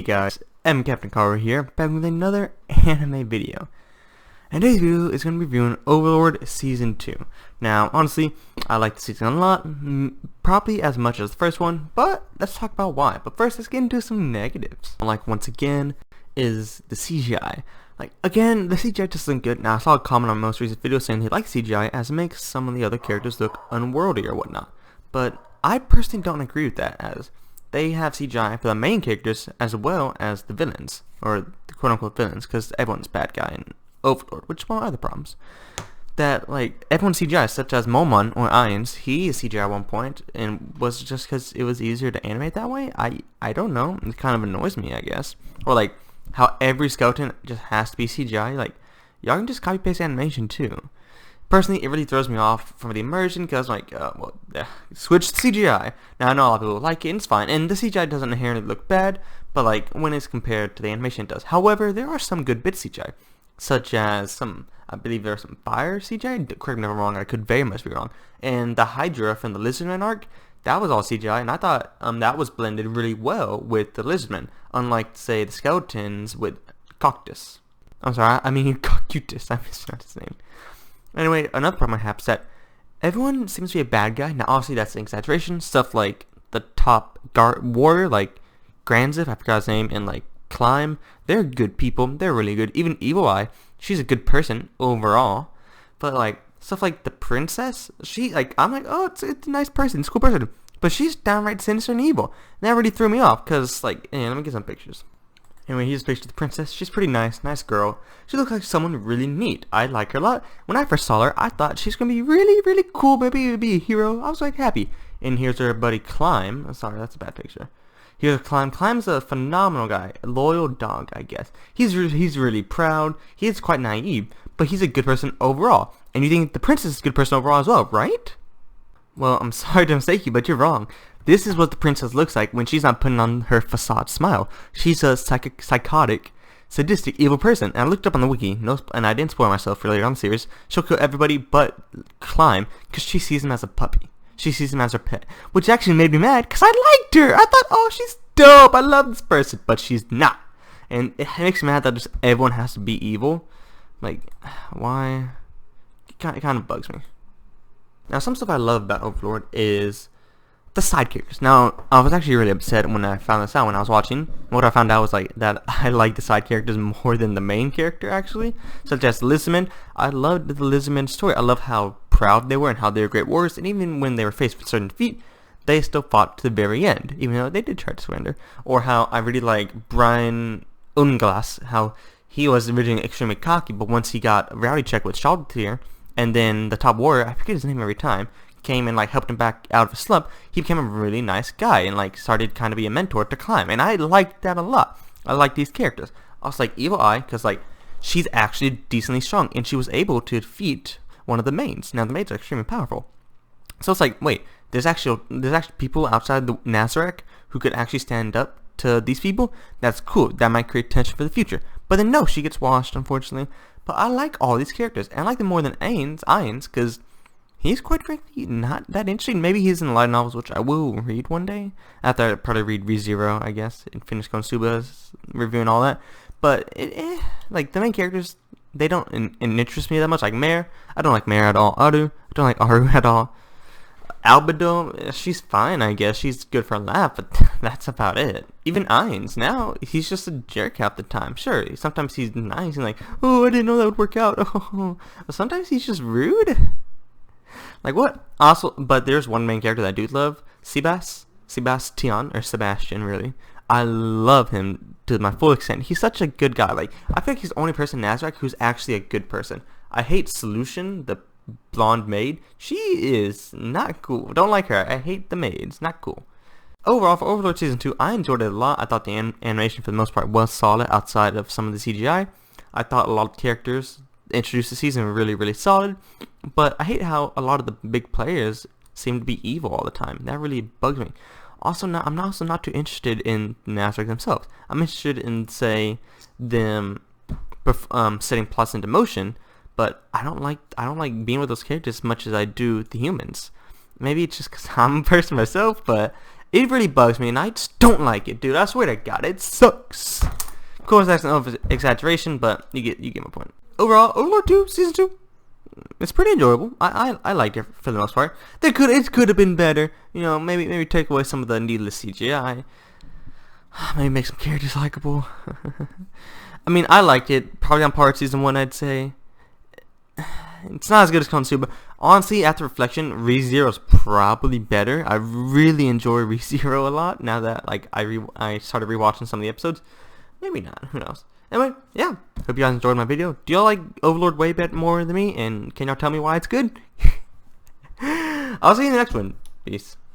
Hey guys, I'm Captain Carver here, back with another anime video. And today's video is going to be reviewing Overlord Season 2. Now, honestly, I like the season a lot, probably as much as the first one, but let's talk about why. But first, let's get into some negatives. Like, once again, is the CGI. Like, again, the CGI just isn't good. Now, I saw a comment on my most recent video saying they like CGI as it makes some of the other characters look unworldly or whatnot. But I personally don't agree with that, as they have CGI for the main characters as well as the villains, or the quote-unquote villains, because everyone's a bad guy in Overlord, which is one of the other problems. That, like, everyone's CGI, such as Momon or Ainz, he is CGI at one point, and was it just because it was easier to animate that way? I don't know, it kind of annoys me, I guess. Or, like, how every skeleton just has to be CGI, like, y'all can just copy-paste animation, too. Personally, it really throws me off from the immersion because, like, switch to CGI. Now, I know a lot of people like it, and it's fine. And the CGI doesn't inherently look bad, but, like, when it's compared to the animation, it does. However, there are some good bits CGI, such as some, I believe there are some fire CGI. Correct me if I'm wrong, I could very much be wrong. And the Hydra from the Lizardman arc, that was all CGI, and I thought that was blended really well with the Lizardman, unlike, say, the skeletons with Coctus. I'm sorry, I mean Cocutus, I mispronounced his name. Anyway, another problem I have is that everyone seems to be a bad guy. Now, obviously, that's an exaggeration. Stuff like the top warrior, like Granzif, I forgot his name, and like Climb, they're good people. They're really good. Even Evil Eye, she's a good person overall. But like stuff like the princess, she like I'm like, oh, it's a nice person, it's a cool person, but she's downright sinister and evil. And that really threw me off because like, let me get some pictures. Anyway, here's a picture of the princess. She's pretty nice girl. She looks like someone really neat. I like her a lot. When I first saw her, I thought she's gonna be really cool, maybe be a hero. I was like happy. And here's her buddy Climb. Oh, sorry, that's a bad picture. Here's Climb. Climb's a phenomenal guy, a loyal dog, I guess. He's really proud. He is quite naive, but he's a good person overall. And you think the princess is a good person overall as well, right? Well, I'm sorry to mistake you, but you're wrong. This is what the princess looks like when she's not putting on her facade smile. She's a psychotic, sadistic, evil person. And I looked up on the wiki, and I didn't spoil myself for later on the series. She'll kill everybody but Climb because she sees him as a puppy. She sees him as her pet, which actually made me mad because I liked her. I thought, oh, she's dope. I love this person, but she's not. And it makes me mad that just everyone has to be evil. Like, why? It kind of bugs me. Now, some stuff I love about Overlord is the side characters. Now, I was actually really upset when I found this out when I was watching. What I found out was like that I like the side characters more than the main character, actually. Such as Lizardman. I loved the Lizardman story. I love how proud they were and how they were great warriors. And even when they were faced with certain defeat, they still fought to the very end, even though they did try to surrender. Or how I really like Brian Unglas, how he was originally extremely cocky, but once he got a reality check with Shaldtier, and then the top warrior, I forget his name every time, came and like helped him back out of his slump, he became a really nice guy and like started kind of be a mentor to Climb, and I liked that a lot. I like these characters. Also like Evil Eye, because like she's actually decently strong and she was able to defeat one of the mains. Now the mains are extremely powerful, so it's like, wait, there's actually people outside the Nazareth who could actually stand up to these people. That's cool. That might create tension for the future. But then no, she gets washed, unfortunately. But I like all these characters, and I like them more than Ainz, because he's quite frankly not that interesting. Maybe he's in the light novels, which I will read one day. After I probably read ReZero, I guess, and finish Konosuba's review and all that. But, like, the main characters, they don't interest me that much. Like Mare, I don't like Mare at all. Aru, I don't like Aru at all. Albedo, she's fine, I guess. She's good for a laugh, but that's about it. Even Ainz, now, he's just a jerk half the time. Sure, sometimes he's nice and like, oh, I didn't know that would work out. Oh. But sometimes he's just rude. Like what? Also, but there's one main character that I do love, Sebastian, or Sebastian, really. I love him to my full extent. He's such a good guy. Like, I feel like he's the only person in Nazareth who's actually a good person. I hate Solution, the blonde maid. She is not cool. Don't like her. I hate the maids. Not cool. Overall, for Overlord Season 2, I enjoyed it a lot. I thought the animation for the most part was solid outside of some of the CGI. I thought a lot of characters introduced the season were really solid, but I hate how a lot of the big players seem to be evil all the time. That really bugs me. Also, I'm also not too interested in Nazareth themselves. I'm interested in, say, them setting plots into motion, but I don't like being with those characters as much as I do the humans. Maybe it's just because I'm a person myself, but It really bugs me, and I just don't like it, dude. I swear to God, it sucks. Of course, that's an over-exaggeration, but you get my point. Overall, Overlord 2 Season 2, it's pretty enjoyable. I liked it for the most part. It could have been better. You know, maybe take away some of the needless CGI. Maybe make some characters likable. I mean, I liked it. Probably on par with Season 1, I'd say. It's not as good as Konosuba. Honestly, after reflection, ReZero is probably better. I really enjoy ReZero a lot now that like I started rewatching some of the episodes. Maybe not. Who knows? Anyway, yeah. Hope you guys enjoyed my video. Do y'all like Overlord way better more than me? And can y'all tell me why it's good? I'll see you in the next one. Peace.